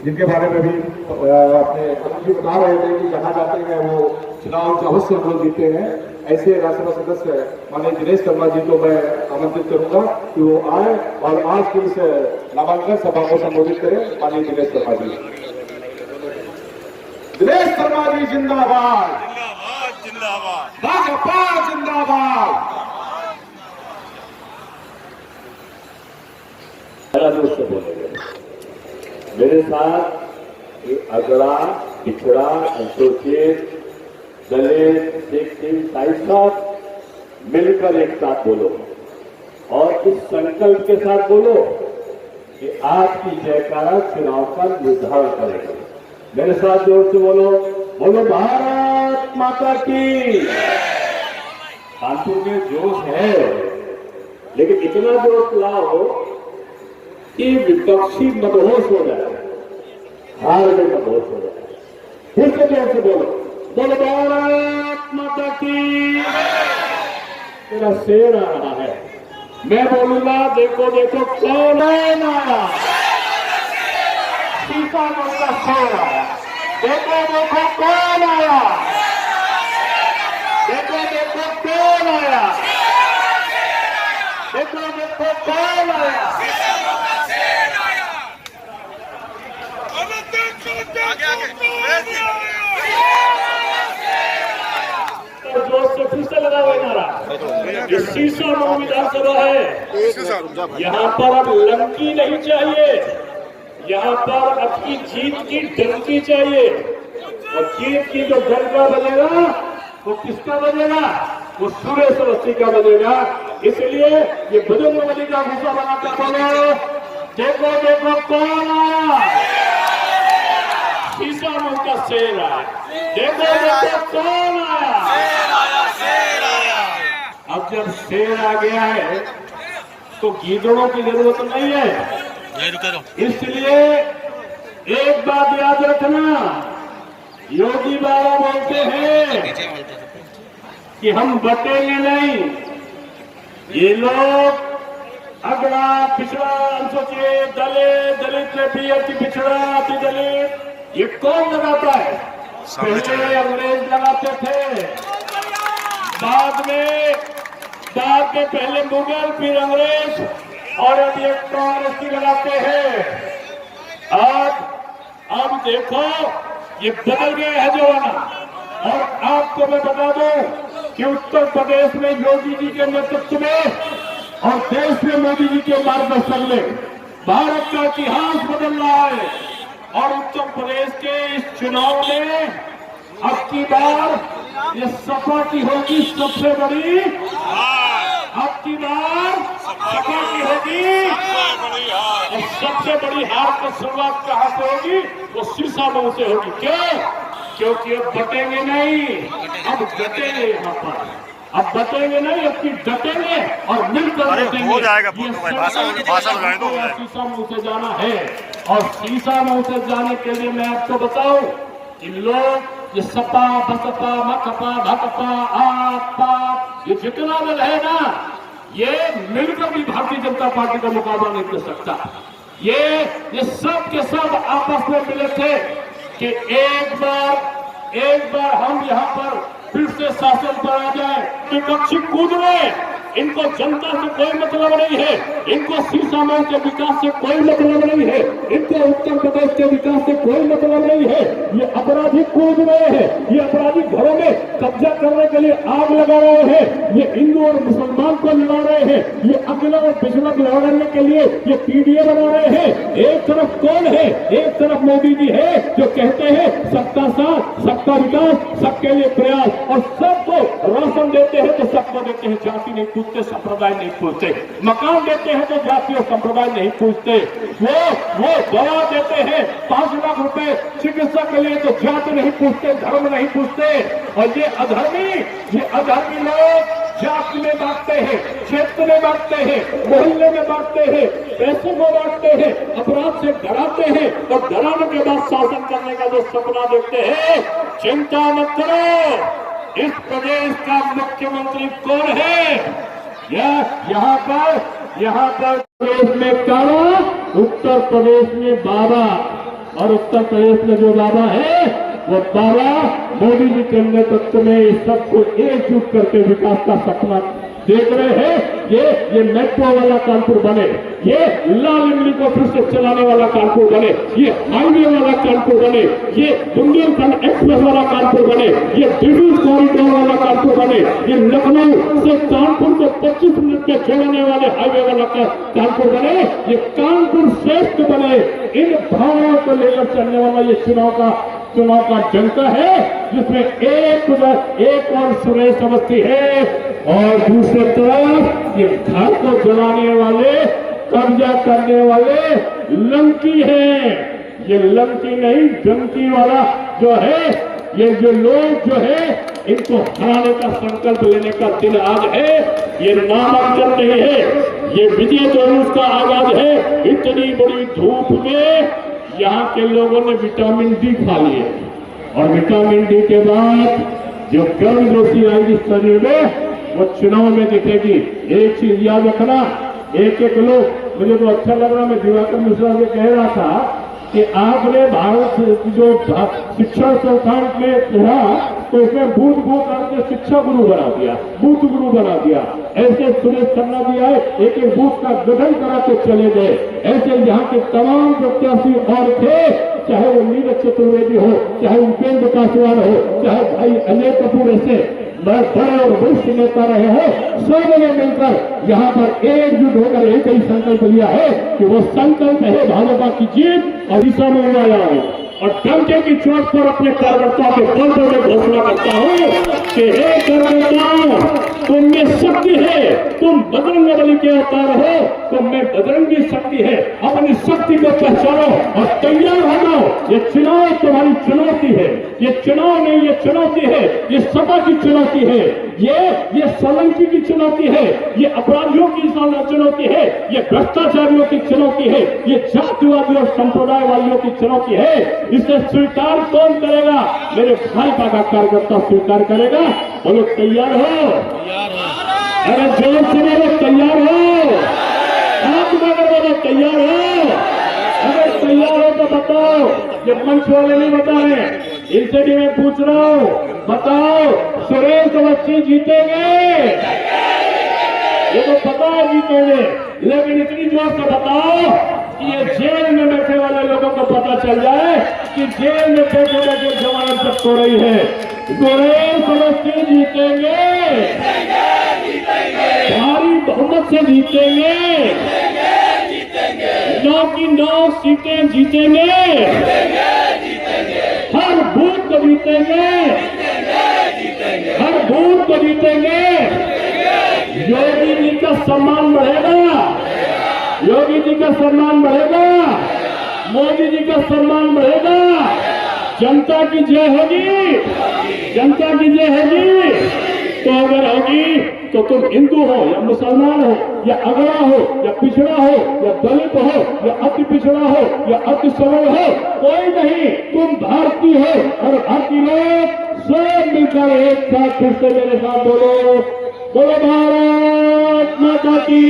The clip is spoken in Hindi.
जिनके बारे में भी अपने अरुण जी बता रहे थे कि जहाँ जाते हैं वो चुनाव अवश्य हम लोग जीते हैं। ऐसे राज्यसभा सदस्य माननीय दिनेश शर्मा जी को मैं आमंत्रित करूंगा कि वो आए और आज की इस नामांकन सभा को संबोधित करें। माननीय दिनेश शर्मा जी। दिनेश शर्मा जी जिंदाबाद, जिंदाबाद जिंदाबाद, भाजपा जिंदाबाद। जोर से बोलेंगे मेरे साथ। ये अगड़ा, पिछड़ा, अनुसूचित, दलित, सिख, ईसाई सब मिलकर एक साथ बोलो और इस संकल्प के साथ बोलो कि आपकी जयकारा चुनाव का निर्धारण करेगा। मेरे साथ जोर से बोलो, बोलो भारत माता की। कानपुर में जोश है, लेकिन इतना जोश लाओ कि विपक्षी मदहोश हो जाए, हार में मदहोश हो जाए। फिर से जोर से बोलो, बोलो भारत माता की। मेरा शेर आ रहा है, मैं बोलूंगा देखो देखो कौन आया। सीता का शेर आया, देखो देखो कौन आया, देखो देखो कौन आया, देखो देखो कौन आया। जोर से फिर से लगा हुआ नारा। ये शीशा विधानसभा है, यहाँ पर अब लंकी नहीं चाहिए, यहाँ पर अपनी जीत की डंकी चाहिए। और जीत की जो डंका बजेगा वो किसका बजेगा? वो सुरेश अवस्थी का बजेगा। इसलिए ये बजरंग बली का गुस्सा बनाकर बोलो, देखो देखो कौन आया। शीशा मुंह का शेर आया, देखो देखो कौन आया। अब जब शेर आ गया है तो गीदड़ों की जरूरत नहीं है। इसलिए एक बात याद रखना, योगी बाबा बोलते हैं कि हम बटेंगे नहीं। ये लोग अगड़ा, पिछड़ा, अनुसूचित, दलित, दलित में भी अति पिछड़ा, अति दलित, ये कौन लगाता है? पहले अंग्रेज लगाते थे, बाद में पहले मुगल, फिर अंग्रेज, और अब ये कांग्रेस लगाते हैं। अब देखो ये बदल गया है जमाना। और आपको मैं बता दूं कि उत्तर प्रदेश में योगी जी के नेतृत्व में और देश में मोदी जी के मार्गदर्शन में भारत का इतिहास बदल रहा है। और उत्तर प्रदेश के इस चुनाव में अब की बार ये सपा की होगी सबसे बड़ी, अब की बार सपा की होगी। और सबसे बड़ी हार की शुरुआत कहां से होगी? वो शीशामऊ से होगी। क्यों? क्योंकि अब बटेंगे नहीं, अब डटेंगे। यहाँ पर अब बटेंगे नहीं, अब की डटेंगे और मिलकर बटेंगे। हो जाएगा शीशामऊ से जाना है। और शीशामऊ से जाने के लिए मैं आपको बताऊं कि लोग ये सपा, बसपा, मकपा, भकपा, आपा, ये जितना दल है ना, ये मिलकर भी भारतीय जनता पार्टी का मुकाबला नहीं कर सकता। ये सब के सब आपस में मिले थे कि एक बार हम यहाँ पर फिर से शासन पर आ जाए। विपक्षी कूद रहे, इनको जनता से कोई मतलब नहीं है, इनको शीशामऊ के विकास से कोई मतलब नहीं है, इनको उत्तर प्रदेश के विकास से कोई मतलब नहीं है। ये अपराधी कूद रहे हैं, ये अपराधी घरों में कब्जा करने के लिए आग लगा रहे हैं, ये हिंदू और मुसलमान को लड़ा रहे हैं, ये अगला और पिछड़ा लड़ने के लिए ये पीडीए बना रहे हैं। एक तरफ कौन है? एक तरफ मोदी जी है जो कहते हैं सबका साथ, सबका विकास, सबके लिए प्रयास, और सबको राशन देते हैं तो सबको देते हैं, जाति नहीं पूछते, संप्रदाय नहीं पूछते। मकान देते हैं तो जाति और संप्रदाय नहीं पूछते। वो दवा देते हैं 5 लाख रुपए चिकित्सा के लिए तो जाति नहीं पूछते, धर्म नहीं पूछते। और ये अधर्मी लोग जाति में बांटते हैं, क्षेत्र में बांटते हैं, मोहल्ले में बांटते हैं, पैसे को बांटते हैं, अपराध से डराते हैं और डराने के बाद शासन करने का जो सपना देखते हैं। चिंता मत करो, इस प्रदेश का मुख्यमंत्री कौन है? यहाँ पर प्रदेश में काला, उत्तर प्रदेश में बाबा। और उत्तर प्रदेश में जो बाबा है वो बाबा मोदी जी के नेतृत्व में इस सबको एकजुट करके विकास का सपना देख रहे हैं। ये मेट्रो वाला कानपुर बने, ये लाल इमली को फिर से चलाने वाला कानपुर बने, ये हाईवे वाला कानपुर बने, ये बुंदेलखंड एक्सप्रेस वाला कानपुर बने, ये दिल्ली कॉरिडोर वाला कानपुर बने, ये लखनऊ से कानपुर को 25 मिनट के जोड़ने वाले हाईवे वाला कानपुर बने, ये कानपुर श्रेष्ठ बने। इन भावों को लेकर चलने वाला ये चुनाव का जंका है, जिसमें एक और सुरेश अवस्थी है और दूसरी तरफ ये घर को जलाने वाले, कब्जा करने वाले लंकी है। ये लंकी नहीं, डंकी वाला जो है, ये जो लोग जो है इनको हराने का संकल्प लेने का दिन आज है। ये नामांकन नहीं है, ये विजय जुलूस का आगाज है। इतनी बड़ी धूप में यहाँ के लोगों ने विटामिन डी खा लिए और विटामिन डी के बाद जो गर्म रोटी आएगी शरीर में वो चुनाव में दिखेगी। एक चीज याद रखना, एक लोग, मुझे तो अच्छा लग रहा, मैं दिवाकर मिश्रा से कह रहा था कि आपने भारत जो शिक्षा संस्थान में पढ़ा तो उसमें बूथ बूथ करके शिक्षा गुरु बना दिया, बूथ गुरु बना दिया। ऐसे सुरेश खन्ना भी आए, एक एक बूथ का गठन करा के चले गए। ऐसे यहाँ के तमाम प्रत्याशी और थे, चाहे वो नीरज चतुर्वेदी हो, चाहे उपेंद्र पासवान हो, चाहे भाई अजय कपूर, ऐसे बड़े और वरिष्ठ नेता रहे हो, सब ने मिलकर यहाँ पर एकजुट होकर एक ही संकल्प लिया है कि वो संकल्प है भाजपा की जीत और दिशा में आया है। और डंके की चोट पर अपने कार्यकर्ताओं के बल पर मैं घोषणा करता हूँ कि हे कार्यकर्ताओं, तुम में शक्ति है, तुम बजरंग बली के अवतार हो, तुम में बजरंगी शक्ति है। अपनी शक्ति को पहचानो और तैयार हो जाओ। ये चुनाव तुम्हारी चुनौती है, ये चुनाव नहीं, ये चुनौती है, ये सपा की चुनौती है, ये सोलंकी की चुनौती है, ये अपराधियों की चुनौती है, ये भ्रष्टाचारियों की चुनौती है, ये जातिवादी और संप्रदायवादियों की चुनौती है। इसे स्वीकार कौन करेगा? मेरे भाजपा का कार्यकर्ता स्वीकार करेगा। बोलो तैयार हो? अरे जोर से बोलो तैयार हो? हाथ में बोलो तैयार हो? अगर तैयार हो तो बताओ। ये मंच वाले नहीं बता रहे, इनसे भी मैं पूछ रहा हूँ, बताओ सुरेश अवस्थी जीतेंगे? ये तो पता है जीतेंगे, लेकिन इतनी जोर से बताओ कि ये जेल में बैठे वाले लोगों को पता चल जाए कि जेल में बैठे बैठे जमानत जब्त हो रही है। सुरेश अवस्थी जीतेंगे, भारी बहुमत से जीतेंगे, 9 की 9 सीटें जीतेंगे, हर बूथ को जीतेंगे, हर बूथ को जीतेंगे। योगी जी का सम्मान बढ़ेगा, योगी जी का सम्मान बढ़ेगा, मोदी जी का सम्मान बढ़ेगा। जनता की जय होगी, जनता की जय होगी। तो अगर होगी तो तुम हिंदू हो या मुसलमान हो या अगड़ा हो या पिछड़ा हो या दलित हो या अति पिछड़ा हो या अति सबल हो, कोई नहीं, तुम भारतीय हो। और भारतीय लोग सब मिलकर एक साथ फिर से मेरे साथ बोलो, बोलो भारत माता की।